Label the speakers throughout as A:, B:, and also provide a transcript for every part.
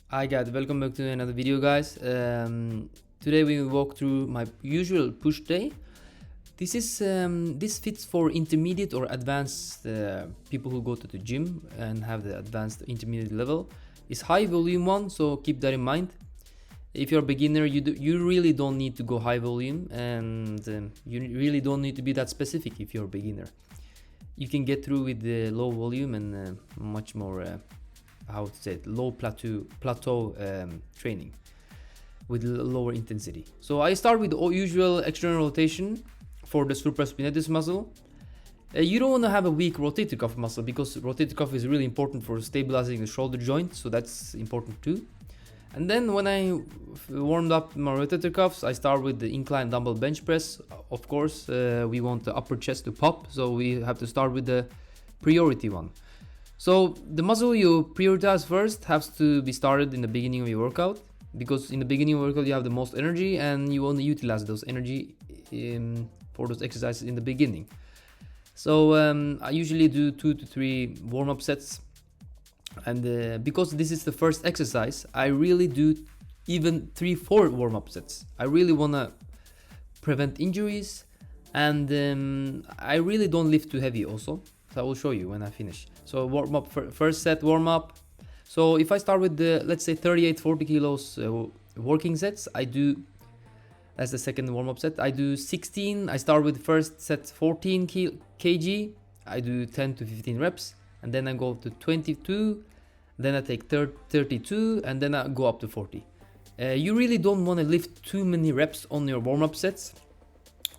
A: Hi guys, welcome back to another video guys. Today we will walk through my usual push day. This fits for intermediate or advanced people who go to the gym and have the advanced intermediate level. It's high volume one, so keep that in mind. If you're a beginner, you really don't need to go high volume, and you really don't need to be that specific if you're a beginner. You can get through with the low volume and much more how to say it, low plateau training with lower intensity. So I start with the usual external rotation for the supraspinatus muscle. You don't want to have a weak rotator cuff muscle because rotator cuff is really important for stabilizing the shoulder joint, so that's important too. And then when I warmed up my rotator cuffs, I start with the incline dumbbell bench press. Of course, we want the upper chest to pop, so we have to start with the priority one. So the muscle you prioritize first has to be started in the beginning of your workout, because in the beginning of your workout you have the most energy and you only utilize those energy for those exercises in the beginning. So I usually do 2 to 3 warm-up sets, and because this is the first exercise, I really do even 3-4 warm-up sets. I really want to prevent injuries, and I really don't lift too heavy also. So I will show you when I finish. So warm up, first set warm up. So if I start with the, let's say 38-40 kilos working sets, I do, as the second warm up set, I do 16. I start with first set 14 kg. I do 10 to 15 reps, and then I go to 22. Then I take 32, and then I go up to 40. You really don't want to lift too many reps on your warm up sets,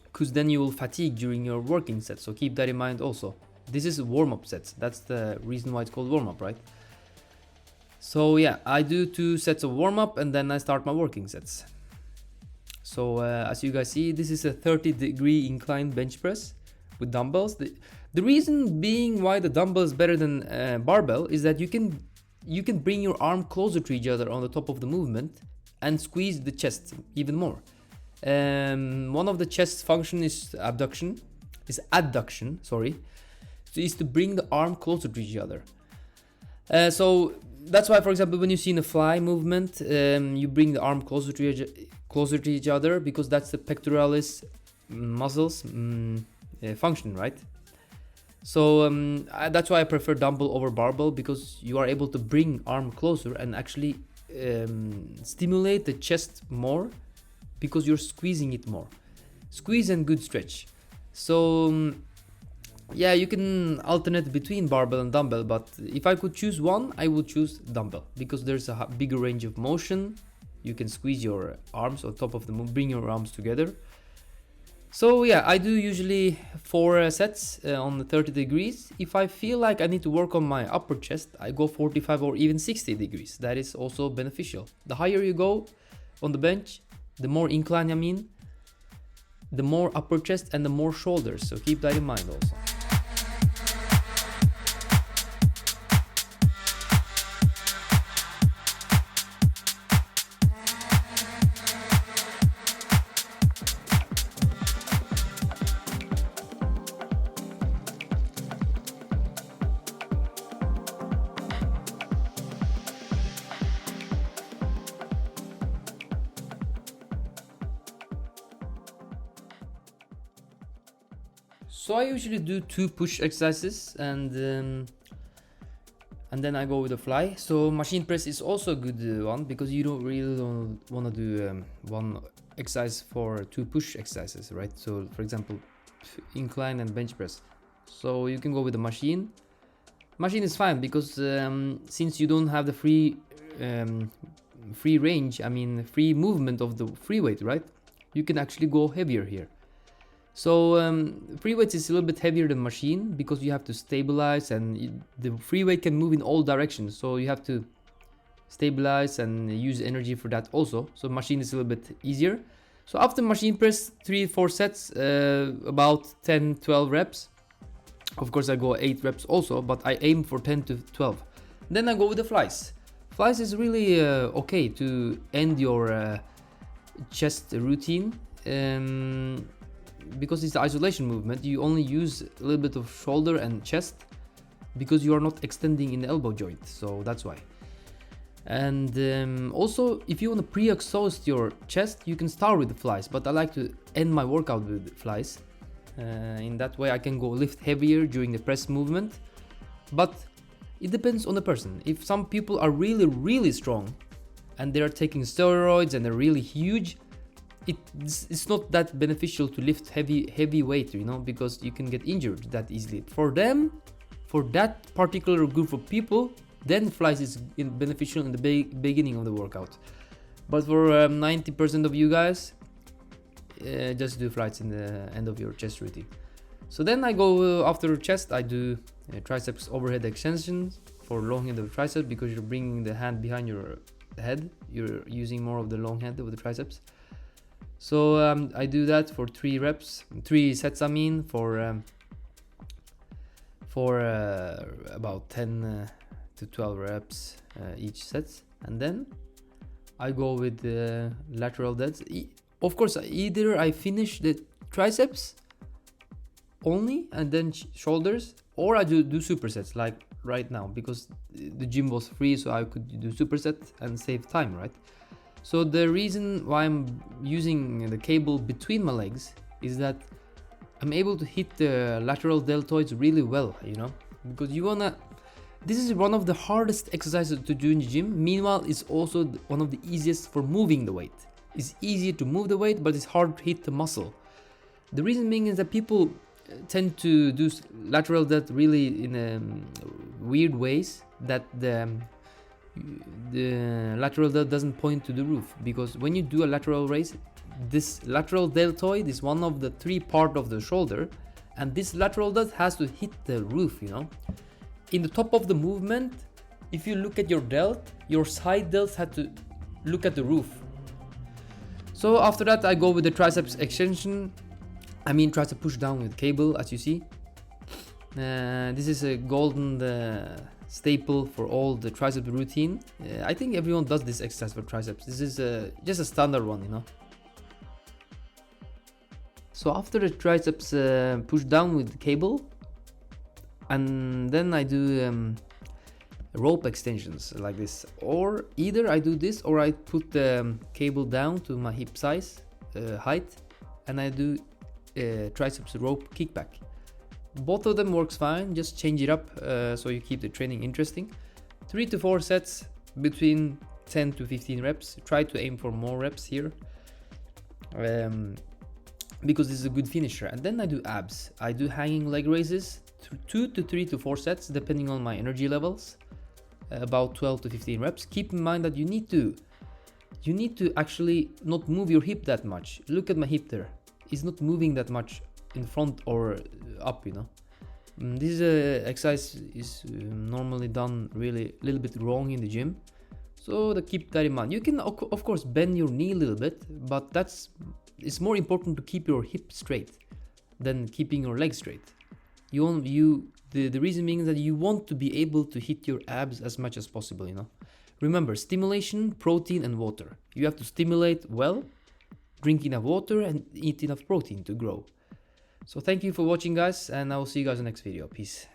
A: because then you will fatigue during your working sets. So keep that in mind also. This is warm-up sets. That's the reason why it's called warm-up, right? So yeah, I do 2 sets of warm-up and then I start my working sets. So as you guys see, this is a 30-degree incline bench press with dumbbells. The reason being why the dumbbell is better than barbell is that you can bring your arm closer to each other on the top of the movement and squeeze the chest even more. One of the chest function is adduction, sorry. So is to bring the arm closer to each other. So that's why, for example, when you see in a fly movement, you bring the arm closer to each other, because that's the pectoralis muscles function, right? So that's why I prefer dumbbell over barbell, because you are able to bring arm closer and actually stimulate the chest more, because you're squeezing it more. Squeeze and good stretch. So yeah, you can alternate between barbell and dumbbell, but if I could choose one, I would choose dumbbell, because there's a bigger range of motion. You can squeeze your arms on top of the bring your arms together. So yeah, I do usually 4 sets on the 30 degrees. If I feel like I need to work on my upper chest, I go 45 or even 60 degrees. That is also beneficial. The higher you go on the bench, the more incline, the more upper chest and the more shoulders. So keep that in mind also. So I usually do 2 push exercises, and then I go with the fly. So machine press is also a good one, because you don't want to do one exercise for 2 push exercises, right? So for example, incline and bench press. So you can go with the machine. Machine is fine because since you don't have the free range, free movement of the free weight, right? You can actually go heavier here. So free weights is a little bit heavier than machine, because you have to stabilize, and the free weight can move in all directions. So you have to stabilize and use energy for that also. So machine is a little bit easier. So after machine press, 3-4 sets, about 10-12 reps. Of course I go 8 reps also, but I aim for 10 to 12. Then I go with the flies. Flies is really okay to end your chest routine. Because it's the isolation movement, you only use a little bit of shoulder and chest, because you are not extending in the elbow joint, so that's why. And also, if you want to pre-exhaust your chest, you can start with the flies, but I like to end my workout with flies. In that way I can go lift heavier during the press movement, but it depends on the person. If some people are really strong and they're taking steroids and they're really huge, it's not that beneficial to lift heavy weight, you know, because you can get injured that easily. For them, for that particular group of people, then flies is beneficial in the beginning of the workout. But for 90% of you guys, just do flies in the end of your chest routine. So then I go after chest, I do triceps overhead extensions for long head of triceps, because you're bringing the hand behind your head, you're using more of the long head of the triceps. So I do that for 3 sets, I mean, for about 10 to 12 reps each set. And then I go with the lateral deads. Of course, either I finish the triceps only and then shoulders, or I do supersets like right now, because the gym was free, so I could do supersets and save time, right? So the reason why I'm using the cable between my legs is that I'm able to hit the lateral deltoids really well, you know, because this is one of the hardest exercises to do in the gym. Meanwhile, it's also one of the easiest for moving the weight. It's easier to move the weight, but it's hard to hit the muscle. The reason being is that people tend to do lateral delt really in weird ways, that the lateral delt doesn't point to the roof, because when you do a lateral raise, this lateral deltoid is one of the 3 parts of the shoulder, and this lateral delt has to hit the roof, you know. In the top of the movement, if you look at your delt, your side delts have to look at the roof. So after that I go with the triceps extension, I mean tricep push down with cable, as you see. This is a golden staple for all the tricep routine. I think everyone does this exercise for triceps. This is just a standard one, you know. So after the triceps push down with the cable, and then I do rope extensions like this, or either I do this or I put the cable down to my hip size height, and I do triceps rope kickback. Both of them works fine, just change it up so you keep the training interesting. 3 to 4 sets between 10 to 15 reps. Try to aim for more reps here, because this is a good finisher. And then I do abs. I do hanging leg raises, 2 to 3 to 4 sets depending on my energy levels, about 12 to 15 reps. Keep in mind that you need to actually not move your hip that much. Look at my hip there, it's not moving that much in front or up, you know. This exercise is normally done really a little bit wrong in the gym, so keep that in mind. You can of course bend your knee a little bit, but it's more important to keep your hip straight than keeping your leg straight. The reason being is that you want to be able to hit your abs as much as possible, you know. Remember, stimulation, protein and water. You have to stimulate well, drink enough water and eat enough protein to grow. So thank you for watching, guys, and I will see you guys in the next video. Peace.